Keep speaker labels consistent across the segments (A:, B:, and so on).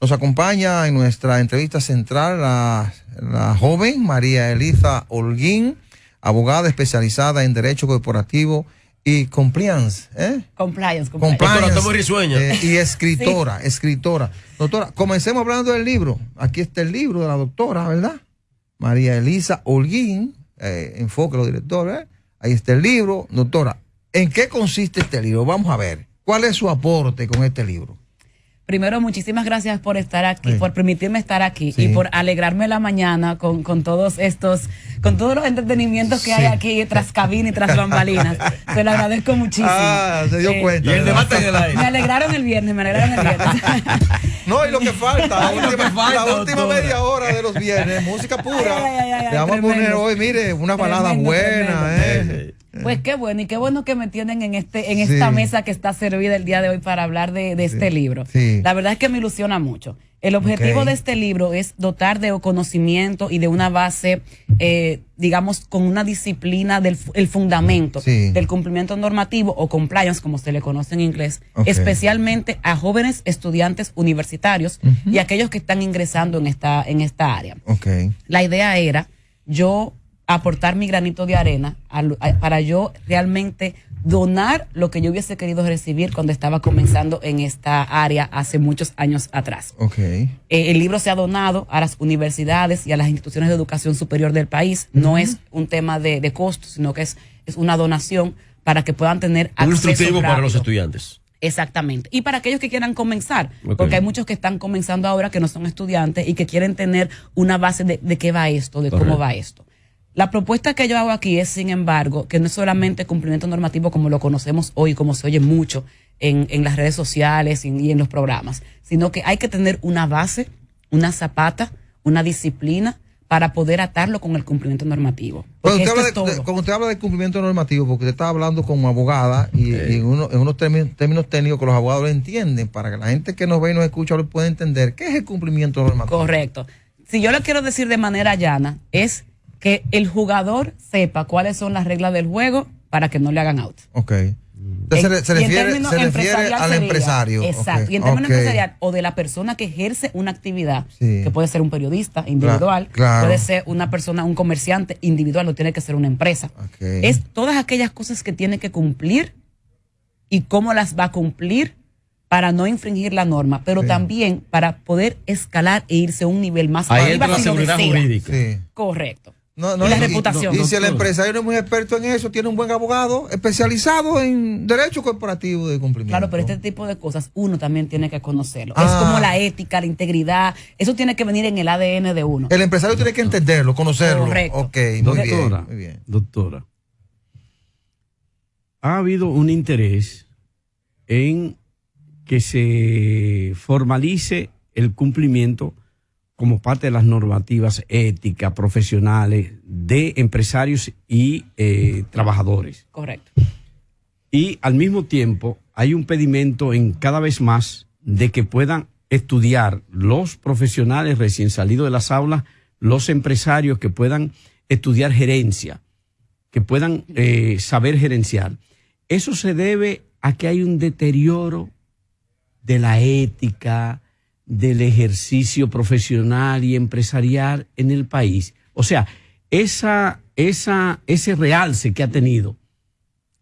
A: Nos acompaña en nuestra entrevista central la joven María Elisa Holguín, abogada especializada en Derecho Corporativo y Compliance.
B: Compliance.
A: Doctora,
C: estamos risueña.
A: Y escritora, sí. Escritora. Doctora, comencemos hablando del libro. Aquí está el libro de la doctora, ¿verdad? María Elisa Holguín, enfoque los directores. Ahí está el libro. Doctora, ¿en qué consiste este libro? Vamos a ver. ¿Cuál es su aporte con este libro?
B: Primero, muchísimas gracias por estar aquí, por permitirme estar aquí y por alegrarme la mañana con todos los entretenimientos que hay aquí tras cabina y tras bambalinas. Se lo agradezco muchísimo.
A: Se dio cuenta.
C: Y el debate en el aire.
B: Me alegraron el viernes.
A: No, y lo que falta, la última media hora de los viernes, música pura. Le vamos a poner hoy, mire, una balada buena.
B: Pues qué bueno, y qué bueno que me tienen en esta mesa que está servida el día de hoy para hablar de este libro.
A: Sí.
B: La verdad es que me ilusiona mucho. El objetivo de este libro es dotar de conocimiento y de una base, digamos, con una disciplina el fundamento del cumplimiento normativo o compliance, como se le conoce en inglés, especialmente a jóvenes estudiantes universitarios y aquellos que están ingresando en esta área. La idea era yo aportar mi granito de arena para yo realmente donar lo que yo hubiese querido recibir cuando estaba comenzando en esta área hace muchos años atrás. El libro se ha donado a las universidades y a las instituciones de educación superior del país. No es un tema de costo, sino que es una donación para que puedan tener acceso
C: instructivo
B: rápido.
C: para los estudiantes.
B: Exactamente. Y para aquellos que quieran comenzar, porque hay muchos que están comenzando ahora que no son estudiantes y que quieren tener una base de qué va esto, de cómo va esto. La propuesta que yo hago aquí es, sin embargo, que no es solamente cumplimiento normativo como lo conocemos hoy, como se oye mucho en las redes sociales y en los programas, sino que hay que tener una base, una zapata, una disciplina para poder atarlo con el cumplimiento normativo.
A: Cuando usted habla de cumplimiento normativo, porque usted está hablando como abogada y en unos términos técnicos que los abogados lo entienden, para que la gente que nos ve y nos escucha lo pueda entender, ¿qué es el cumplimiento normativo?
B: Correcto. Si yo lo quiero decir de manera llana, es que el jugador sepa cuáles son las reglas del juego para que no le hagan out.
A: Entonces se refiere al empresario.
B: Exacto. Y en términos empresarial o de la persona que ejerce una actividad, que puede ser un periodista individual, puede ser una persona, un comerciante individual, no tiene que ser una empresa. Es todas aquellas cosas que tiene que cumplir y cómo las va a cumplir para no infringir la norma, pero también para poder escalar e irse a un nivel más
C: arriba. Ahí entra la seguridad jurídica.
B: Correcto.
A: Y la reputación. Y si el empresario no es muy experto en eso, tiene un buen abogado especializado en derecho corporativo de cumplimiento.
B: Claro, pero este tipo de cosas uno también tiene que conocerlo. Es como la ética, la integridad, eso tiene que venir en el ADN de uno.
A: El empresario tiene que entenderlo, conocerlo.
B: Correcto.
A: Muy bien.
D: Doctora, ha habido un interés en que se formalice el cumplimiento como parte de las normativas éticas, profesionales, de empresarios y trabajadores.
B: Correcto.
D: Y al mismo tiempo hay un pedimento en cada vez más de que puedan estudiar los profesionales recién salidos de las aulas, los empresarios que puedan estudiar gerencia, que puedan saber gerenciar. Eso se debe a que hay un deterioro de la ética, del ejercicio profesional y empresarial en el país. O sea, ese realce que ha tenido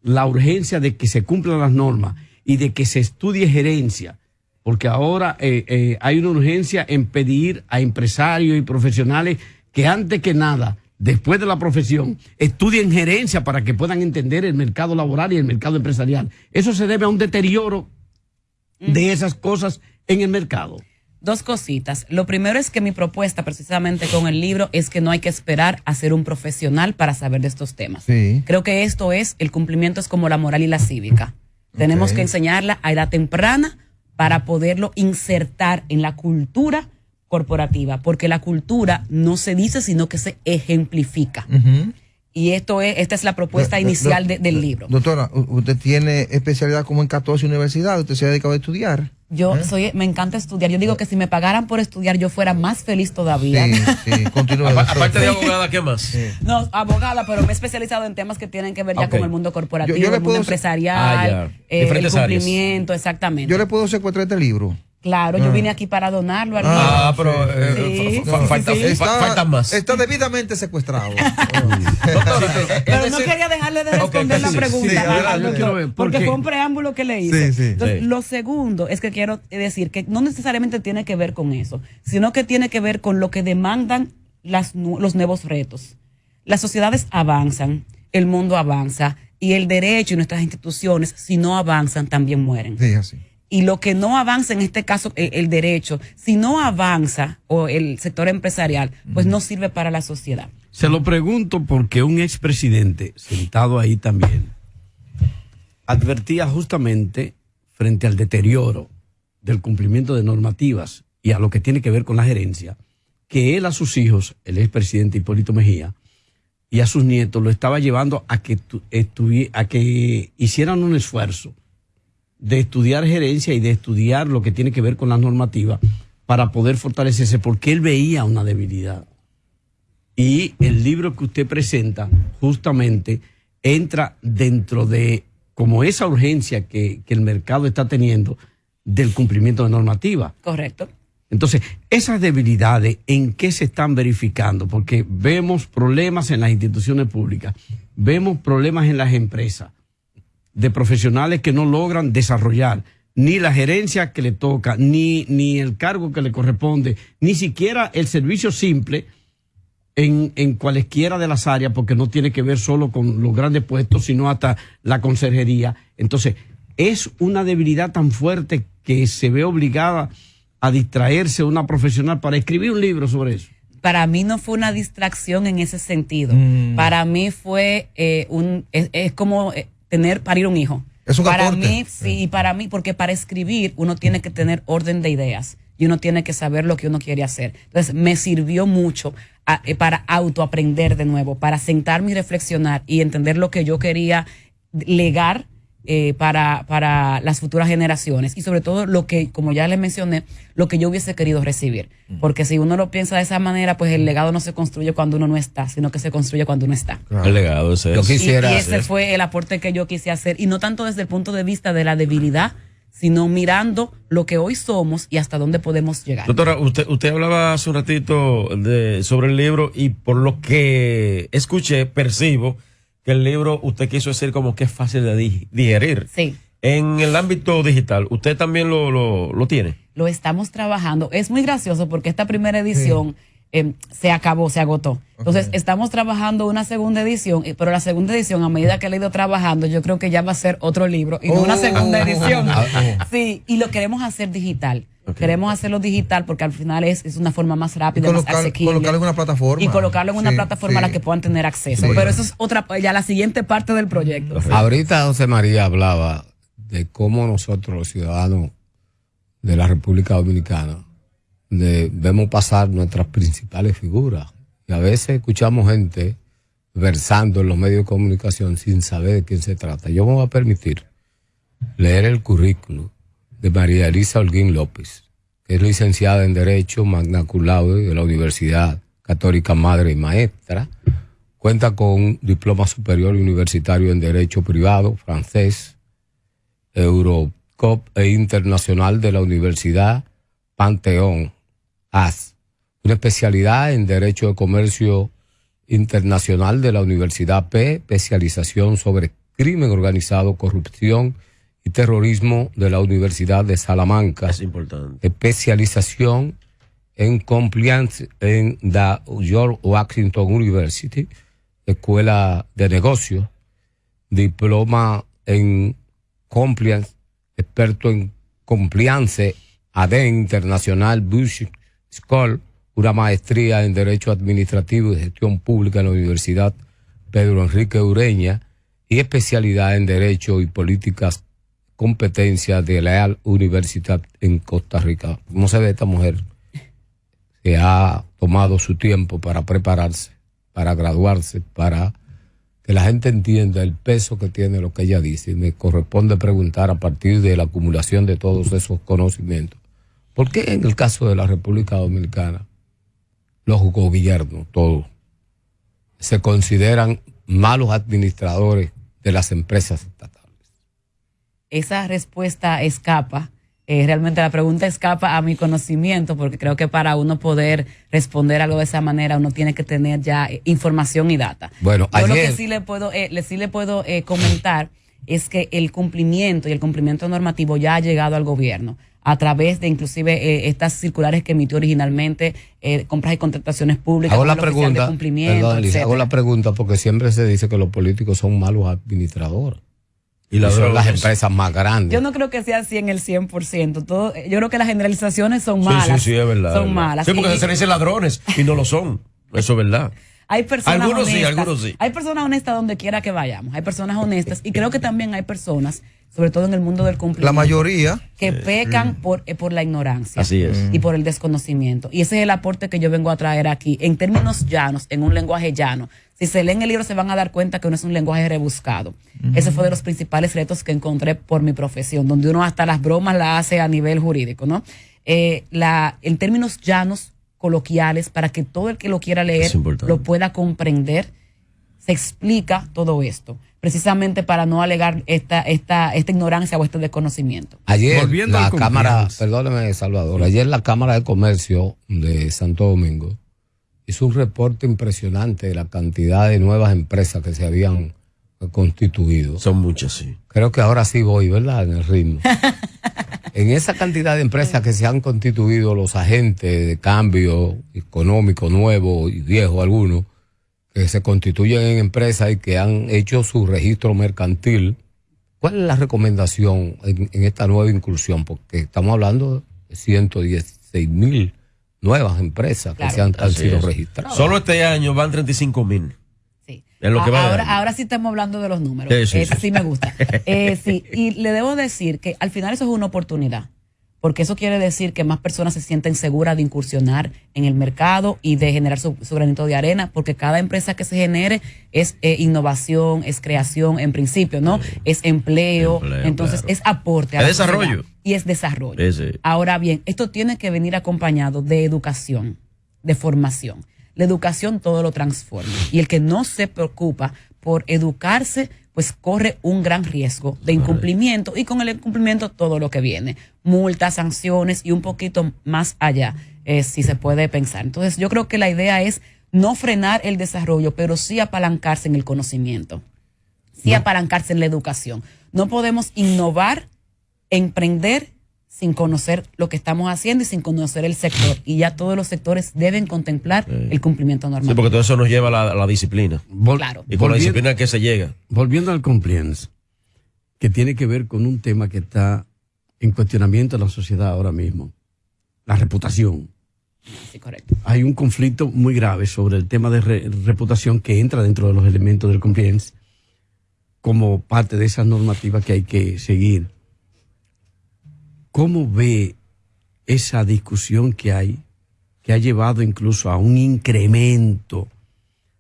D: la urgencia de que se cumplan las normas y de que se estudie gerencia, porque ahora hay una urgencia en pedir a empresarios y profesionales que antes que nada, después de la profesión, estudien gerencia para que puedan entender el mercado laboral y el mercado empresarial. Eso se debe a un deterioro de esas cosas en el mercado.
B: Dos cositas. Lo primero es que mi propuesta precisamente con el libro es que no hay que esperar a ser un profesional para saber de estos temas. Creo que el cumplimiento es como la moral y la cívica. Tenemos que enseñarla a edad temprana para poderlo insertar en la cultura corporativa, porque la cultura no se dice, sino que se ejemplifica. Y esta es la propuesta inicial del libro.
A: Doctora, usted tiene especialidad como en 14 universidades, usted se ha dedicado a estudiar.
B: Me encanta estudiar. Yo digo que si me pagaran por estudiar, yo fuera más feliz todavía.
A: Continúa.
C: Aparte de abogada, ¿qué más?
B: No, abogada, pero me he especializado en temas que tienen que ver ya con el mundo corporativo, el mundo empresarial, el cumplimiento, exactamente.
A: Yo le puedo secuestrar este libro.
B: Claro, yo vine aquí para donarlo al
C: pero faltan más.
A: Está debidamente secuestrado.
B: Pero no quería dejarle de responder la pregunta, porque fue un preámbulo que le hice. Entonces, lo segundo es que quiero decir que no necesariamente tiene que ver con eso, sino que tiene que ver con lo que demandan los nuevos retos. Las sociedades avanzan, el mundo avanza, y el derecho y nuestras instituciones, si no avanzan, también mueren.
A: Sí, así.
B: Y lo que no avanza, en este caso el derecho, si no avanza o el sector empresarial, pues no sirve para la sociedad.
D: Se lo pregunto porque un expresidente sentado ahí también advertía justamente frente al deterioro del cumplimiento de normativas y a lo que tiene que ver con la gerencia, que él a sus hijos, el expresidente Hipólito Mejía, y a sus nietos lo estaba llevando a que hicieran un esfuerzo de estudiar gerencia y de estudiar lo que tiene que ver con las normativas para poder fortalecerse, porque él veía una debilidad. Y el libro que usted presenta justamente entra dentro de como esa urgencia que el mercado está teniendo del cumplimiento de normativa.
B: Correcto.
D: Entonces, esas debilidades, ¿en qué se están verificando? Porque vemos problemas en las instituciones públicas, vemos problemas en las empresas, de profesionales que no logran desarrollar ni la gerencia que le toca, ni el cargo que le corresponde, ni siquiera el servicio simple en cualesquiera de las áreas, porque no tiene que ver solo con los grandes puestos, sino hasta la conserjería. Entonces, es una debilidad tan fuerte que se ve obligada a distraerse una profesional para escribir un libro sobre eso.
B: Para mí no fue una distracción en ese sentido. Para mí fue es como parir un hijo.
A: Es un
B: para
A: aporte.
B: mí, sí, para mí, porque para escribir uno tiene que tener orden de ideas y uno tiene que saber lo que uno quiere hacer. Entonces, me sirvió mucho para autoaprender de nuevo, para sentarme y reflexionar y entender lo que yo quería legar para las futuras generaciones, y sobre todo lo que, como ya les mencioné, lo que yo hubiese querido recibir. Porque si uno lo piensa de esa manera, pues el legado no se construye cuando uno no está, sino que se construye cuando uno está.
C: Claro. El legado es eso.
B: Y ese fue el aporte que yo quise hacer, y no tanto desde el punto de vista de la debilidad, sino mirando lo que hoy somos y hasta dónde podemos llegar.
C: Doctora, usted hablaba hace un ratito sobre el libro, y por lo que escuché, percibo que el libro usted quiso decir como que es fácil de digerir.
B: Sí.
C: En el ámbito digital, ¿usted también lo tiene?
B: Lo estamos trabajando. Es muy gracioso porque esta primera edición se agotó. Entonces, estamos trabajando una segunda edición, pero la segunda edición, a medida que le he ido trabajando, yo creo que ya va a ser otro libro y no una segunda edición. Sí, y lo queremos hacer digital. Queremos hacerlo digital porque al final es una forma más rápida, más asequible.
A: Colocarlo en una plataforma.
B: Y colocarlo en una plataforma a la que puedan tener acceso. Pero eso es ya la siguiente parte del proyecto.
E: Ahorita José María hablaba de cómo nosotros, los ciudadanos de la República Dominicana, vemos pasar nuestras principales figuras. Y a veces escuchamos gente versando en los medios de comunicación sin saber de quién se trata. Yo me voy a permitir leer el currículum de María Elisa Holguín López, que es licenciada en Derecho, magna cum laude de la Universidad Católica Madre y Maestra. Cuenta con un diploma superior universitario en Derecho Privado, francés, Eurocop e Internacional de la Universidad Panteón AS. Una especialidad en Derecho de Comercio Internacional de la Universidad P, especialización sobre crimen organizado, corrupción y terrorismo de la Universidad de Salamanca.
C: Es importante.
E: Especialización en compliance en la George Washington University, Escuela de Negocios, diploma en compliance, experto en compliance, ADEN Internacional Bush School, una maestría en Derecho Administrativo y Gestión Pública en la Universidad Pedro Enrique Ureña, y especialidad en Derecho y Políticas Competencia de la Universidad en Costa Rica. ¿Cómo se ve esta mujer? Que ha tomado su tiempo para prepararse, para graduarse, para que la gente entienda el peso que tiene lo que ella dice. Y me corresponde preguntar, a partir de la acumulación de todos esos conocimientos, ¿por qué en el caso de la República Dominicana los gobiernos, todos, se consideran malos administradores de las empresas estatales?
B: Esa respuesta escapa Realmente la pregunta escapa a mi conocimiento, porque creo que para uno poder responder algo de esa manera, uno tiene que tener ya información y data.
E: Bueno,
B: yo lo que sí le puedo comentar es que el cumplimiento y el cumplimiento normativo ya ha llegado al gobierno a través de inclusive estas circulares que emitió originalmente compras y contrataciones públicas.
E: Hago la pregunta, perdón, Elisa, hago la pregunta porque siempre se dice que los políticos son malos administradores. Y son las empresas más grandes.
B: Yo no creo que sea así en el 100%. Yo creo que las generalizaciones son malas.
C: Sí, es verdad.
B: Son malas.
C: Sí, porque se dicen ladrones y no lo son. Eso es verdad.
B: Hay personas
C: algunos
B: honestas.
C: Sí, algunos sí.
B: Hay personas honestas donde quiera que vayamos. Hay personas honestas y creo que también hay personas, sobre todo en el mundo del cumplimiento,
A: la mayoría
B: que pecan por la ignorancia.
C: Así es.
B: Y por el desconocimiento. Y ese es el aporte que yo vengo a traer aquí, en términos llanos, en un lenguaje llano. Si se leen el libro se van a dar cuenta que no es un lenguaje rebuscado. Ese fue de los principales retos que encontré por mi profesión, donde uno hasta las bromas la hace a nivel jurídico, ¿no? En términos llanos, coloquiales, para que todo el que lo quiera leer lo pueda comprender, se explica todo esto, precisamente para no alegar esta ignorancia o este desconocimiento.
E: Ayer la Cámara, perdóneme Salvador, ayer la Cámara de Comercio de Santo Domingo hizo un reporte impresionante de la cantidad de nuevas empresas que se habían constituido.
C: Son muchas, sí.
E: Creo que ahora sí voy, ¿verdad? En el ritmo. En esa cantidad de empresas que se han constituido, los agentes de cambio económico nuevo y viejo algunos, que se constituyen en empresas y que han hecho su registro mercantil, ¿cuál es la recomendación en esta nueva inclusión? Porque estamos hablando de 116,000 nuevas empresas que han sido registradas.
C: Solo este año van 35,000.
B: Sí.
C: En lo que
B: ahora sí estamos hablando de los números. Sí me gusta. Sí, y le debo decir que al final eso es una oportunidad, porque eso quiere decir que más personas se sienten seguras de incursionar en el mercado y de generar su granito de arena, porque cada empresa que se genere es innovación, es creación en principio, ¿no? Es empleo, entonces claro, es aporte a la
C: desarrollo.
B: Sociedad, y es desarrollo. Ahora bien, esto tiene que venir acompañado de educación, de formación. La educación todo lo transforma, y el que no se preocupa por educarse, pues corre un gran riesgo de incumplimiento, y con el incumplimiento todo lo que viene, multas, sanciones y un poquito más allá, si se puede pensar. Entonces yo creo que la idea es no frenar el desarrollo, pero sí apalancarse en el conocimiento, sí apalancarse en la educación. No podemos innovar, emprender sin conocer lo que estamos haciendo y sin conocer el sector. Y ya todos los sectores deben contemplar el cumplimiento normativo.
C: Sí, porque todo eso nos lleva a la disciplina.
B: Claro.
C: Y con la disciplina que se llega.
D: Volviendo al compliance, que tiene que ver con un tema que está en cuestionamiento en la sociedad ahora mismo, la reputación.
B: Sí, correcto.
D: Hay un conflicto muy grave sobre el tema de reputación que entra dentro de los elementos del compliance como parte de esas normativas que hay que seguir. ¿Cómo ve esa discusión que hay, que ha llevado incluso a un incremento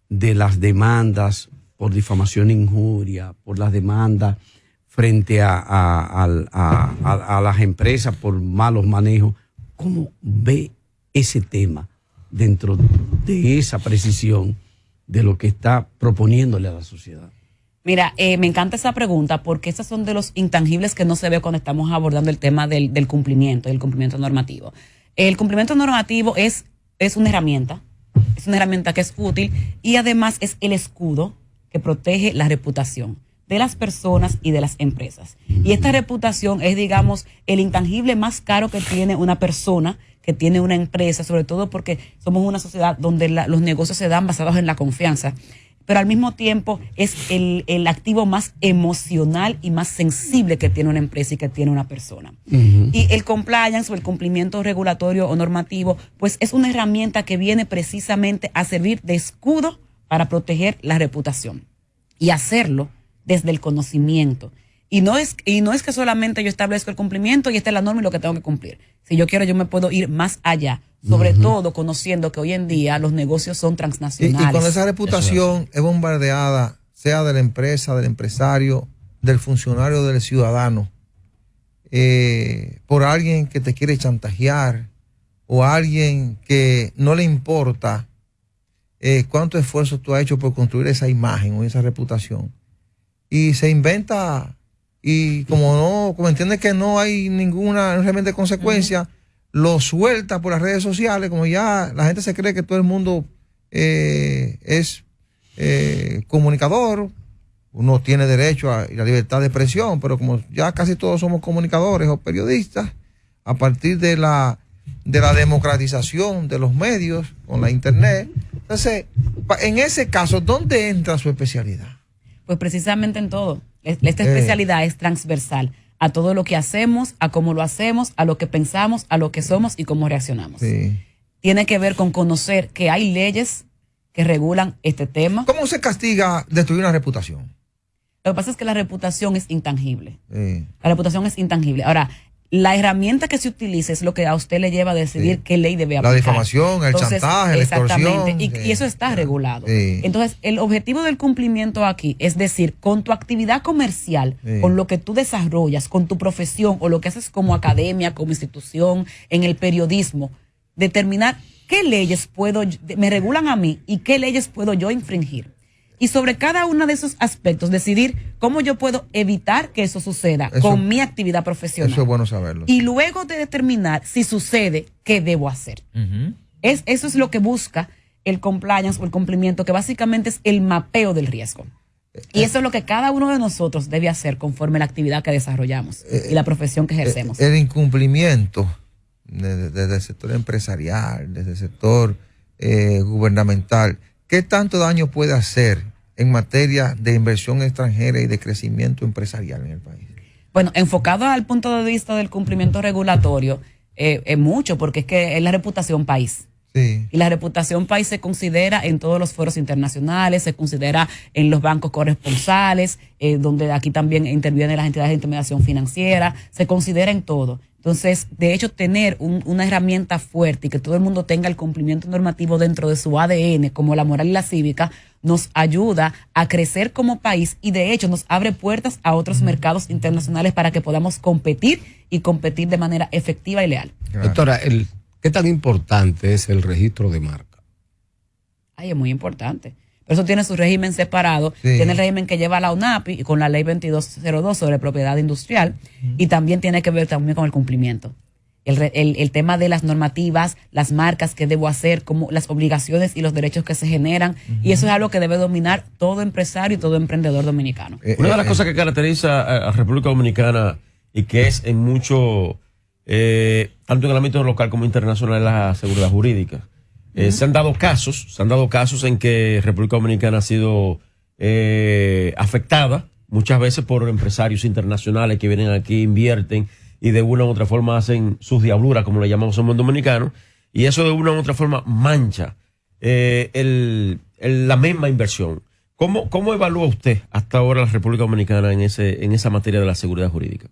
D: de las demandas por difamación e injuria, por las demandas frente a las empresas por malos manejos? ¿Cómo ve ese tema dentro de esa precisión de lo que está proponiéndole a la sociedad?
B: Mira, me encanta esa pregunta porque esos son de los intangibles que no se ve cuando estamos abordando el tema del cumplimiento, del cumplimiento normativo. El cumplimiento normativo es una herramienta que es útil y además es el escudo que protege la reputación de las personas y de las empresas. Y esta reputación es, digamos, el intangible más caro que tiene una persona, que tiene una empresa, sobre todo porque somos una sociedad donde los negocios se dan basados en la confianza. Pero al mismo tiempo es el activo más emocional y más sensible que tiene una empresa y que tiene una persona. Y el compliance o el cumplimiento regulatorio o normativo, pues es una herramienta que viene precisamente a servir de escudo para proteger la reputación y hacerlo desde el conocimiento. Y no es que solamente yo establezco el cumplimiento y esta es la norma y lo que tengo que cumplir. Si yo quiero, yo me puedo ir más allá. Sobre todo conociendo que hoy en día los negocios son transnacionales.
A: Y cuando esa reputación es bombardeada, sea de la empresa, del empresario, del funcionario, del ciudadano, por alguien que te quiere chantajear o alguien que no le importa cuánto esfuerzo tú has hecho por construir esa imagen o esa reputación, y se inventa y como entiende que no hay ninguna realmente consecuencia, lo suelta por las redes sociales, como ya la gente se cree que todo el mundo es comunicador, uno tiene derecho a la libertad de expresión, pero como ya casi todos somos comunicadores o periodistas, a partir de la democratización de los medios con la internet, entonces, en ese caso, ¿dónde entra su especialidad?
B: Pues precisamente en todo. Esta especialidad es transversal a todo lo que hacemos, a cómo lo hacemos, a lo que pensamos, a lo que somos y cómo reaccionamos.
A: Sí.
B: Tiene que ver con conocer que hay leyes que regulan este tema.
A: ¿Cómo se castiga destruir una reputación?
B: Lo que pasa es que la reputación es intangible.
A: Sí.
B: La reputación es intangible. Ahora, la herramienta que se utilice es lo que a usted le lleva a decidir qué ley debe aplicar.
A: La difamación, el chantaje, la extorsión.
B: Exactamente, y eso está regulado.
A: Sí.
B: Entonces, el objetivo del cumplimiento aquí es decir, con tu actividad comercial, con lo que tú desarrollas, con tu profesión o lo que haces como academia, como institución, en el periodismo, determinar qué leyes me regulan a mí y qué leyes puedo yo infringir. Y sobre cada uno de esos aspectos, decidir cómo yo puedo evitar que eso suceda con mi actividad profesional.
A: Eso es bueno saberlo.
B: Y luego de determinar si sucede, qué debo hacer. Eso es lo que busca el compliance o el cumplimiento, que básicamente es el mapeo del riesgo. Y eso es lo que cada uno de nosotros debe hacer conforme a la actividad que desarrollamos y la profesión que ejercemos.
A: El incumplimiento desde el sector empresarial, desde el sector gubernamental, ¿qué tanto daño puede hacer en materia de inversión extranjera y de crecimiento empresarial en el país?
B: Bueno, enfocado al punto de vista del cumplimiento regulatorio, es mucho, porque es que es la reputación país.
A: Sí.
B: Y la reputación país se considera en todos los foros internacionales, se considera en los bancos corresponsales, donde aquí también intervienen las entidades de intermediación financiera, se considera en todo. Entonces, de hecho, tener una herramienta fuerte y que todo el mundo tenga el cumplimiento normativo dentro de su ADN, como la moral y la cívica, nos ayuda a crecer como país y, de hecho, nos abre puertas a otros mercados internacionales para que podamos competir y competir de manera efectiva y leal.
A: Claro.
E: Doctora, ¿qué tan importante es el registro de marca?
B: Ay, es muy importante. Pero eso tiene su régimen separado.
A: Sí.
B: Tiene el régimen que lleva la UNAPI y con la ley 2202 sobre propiedad industrial. Y también tiene que ver también con el cumplimiento. El tema de las normativas, las marcas que debo hacer, como las obligaciones y los derechos que se generan. Y eso es algo que debe dominar todo empresario y todo emprendedor dominicano.
C: Una de las cosas que caracteriza a República Dominicana y que es en mucho, tanto en el ámbito local como internacional, es la seguridad jurídica. Se han dado casos en que República Dominicana ha sido afectada muchas veces por empresarios internacionales que vienen aquí, invierten y de una u otra forma hacen sus diabluras, como le llamamos en buen dominicano, y eso de una u otra forma mancha la misma inversión. ¿Cómo evalúa usted hasta ahora la República Dominicana en esa materia de la seguridad jurídica?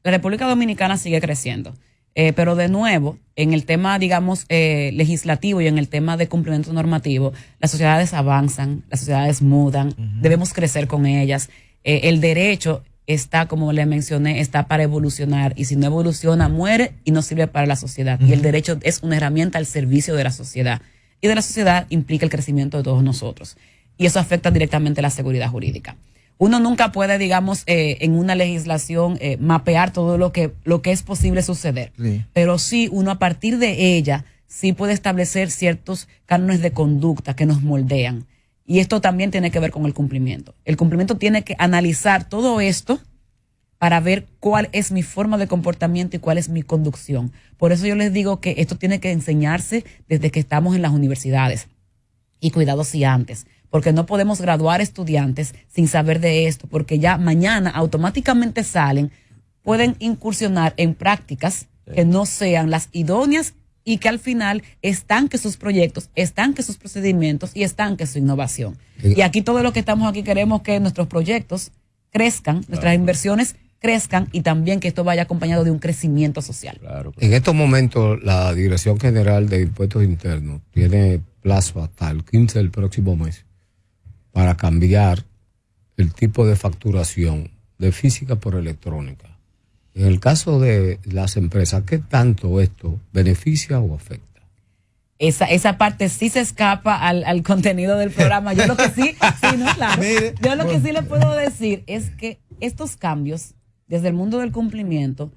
B: La República Dominicana sigue creciendo. Pero de nuevo, en el tema, digamos, legislativo y en el tema de cumplimiento normativo, las sociedades avanzan, las sociedades mudan, debemos crecer con ellas. El derecho está, como le mencioné, está para evolucionar, y si no evoluciona, muere y no sirve para la sociedad. Y el derecho es una herramienta al servicio de la sociedad. Y de la sociedad implica el crecimiento de todos nosotros. Y eso afecta directamente a la seguridad jurídica. Uno nunca puede, digamos, en una legislación mapear todo lo que es posible suceder. Sí. Pero sí, uno a partir de ella sí puede establecer ciertos cánones de conducta que nos moldean. Y esto también tiene que ver con el cumplimiento. El cumplimiento tiene que analizar todo esto para ver cuál es mi forma de comportamiento y cuál es mi conducción. Por eso yo les digo que esto tiene que enseñarse desde que estamos en las universidades. Y cuidado si antes. Porque no podemos graduar estudiantes sin saber de esto, porque ya mañana automáticamente pueden incursionar en prácticas que no sean las idóneas y que al final estanque sus proyectos, estanque sus procedimientos y estanque su innovación. Y aquí todo lo que estamos aquí queremos que nuestros proyectos crezcan, nuestras inversiones crezcan y también que esto vaya acompañado de un crecimiento social.
C: Claro.
E: En estos momentos la Dirección General de Impuestos Internos tiene plazo hasta el 15 del próximo mes para cambiar el tipo de facturación de física por electrónica. En el caso de las empresas, ¿qué tanto esto beneficia o afecta?
B: Esa parte sí se escapa al contenido del programa. Yo lo que sí, no, claro. Yo lo que sí le puedo decir es que estos cambios desde el mundo del cumplimiento,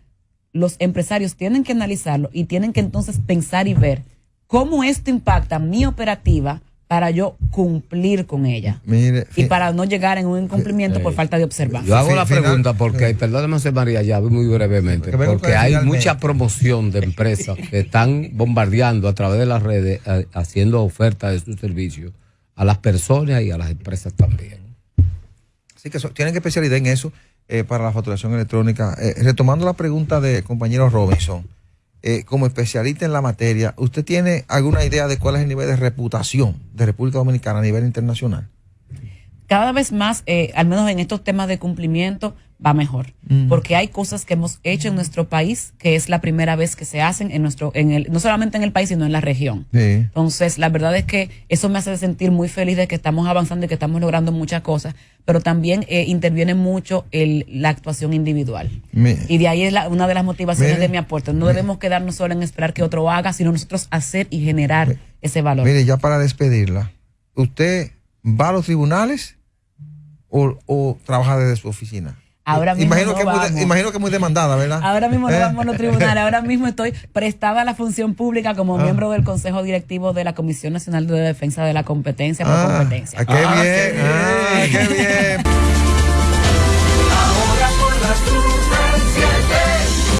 B: los empresarios tienen que analizarlo y tienen que entonces pensar y ver cómo esto impacta mi operativa para yo cumplir con ella.
A: Mire,
B: y para no llegar en un incumplimiento por falta de observancia.
E: Yo hago la pregunta porque, perdóname, José María, ya muy brevemente, porque hay mucha promoción de empresas que están bombardeando a través de las redes, haciendo ofertas de sus servicios a las personas y a las empresas también.
A: Así que tienen que especialidad en eso para la facturación electrónica. Retomando la pregunta del compañero Robinson, como especialista en la materia, ¿usted tiene alguna idea de cuál es el nivel de reputación de República Dominicana a nivel internacional?
B: Cada vez más, al menos en estos temas de cumplimiento, va mejor. Porque hay cosas que hemos hecho en nuestro país que es la primera vez que se hacen no solamente en el país, sino en la región. Sí. Entonces, la verdad es que eso me hace sentir muy feliz de que estamos avanzando y que estamos logrando muchas cosas, pero también interviene mucho la actuación individual. Y de ahí es una de las motivaciones de mi aporte. No debemos quedarnos solo en esperar que otro haga, sino nosotros hacer y generar ese valor.
A: Mire, ya para despedirla, ¿usted va a los tribunales o trabaja desde su oficina?
B: Ahora mismo
A: imagino que muy demandada, ¿verdad?
B: Ahora mismo no vamos a los tribunales. Ahora mismo estoy prestada a la función pública como miembro del Consejo Directivo de la Comisión Nacional de Defensa de la Competencia por Competencia.
A: ¡Qué bien! ¡Qué bien!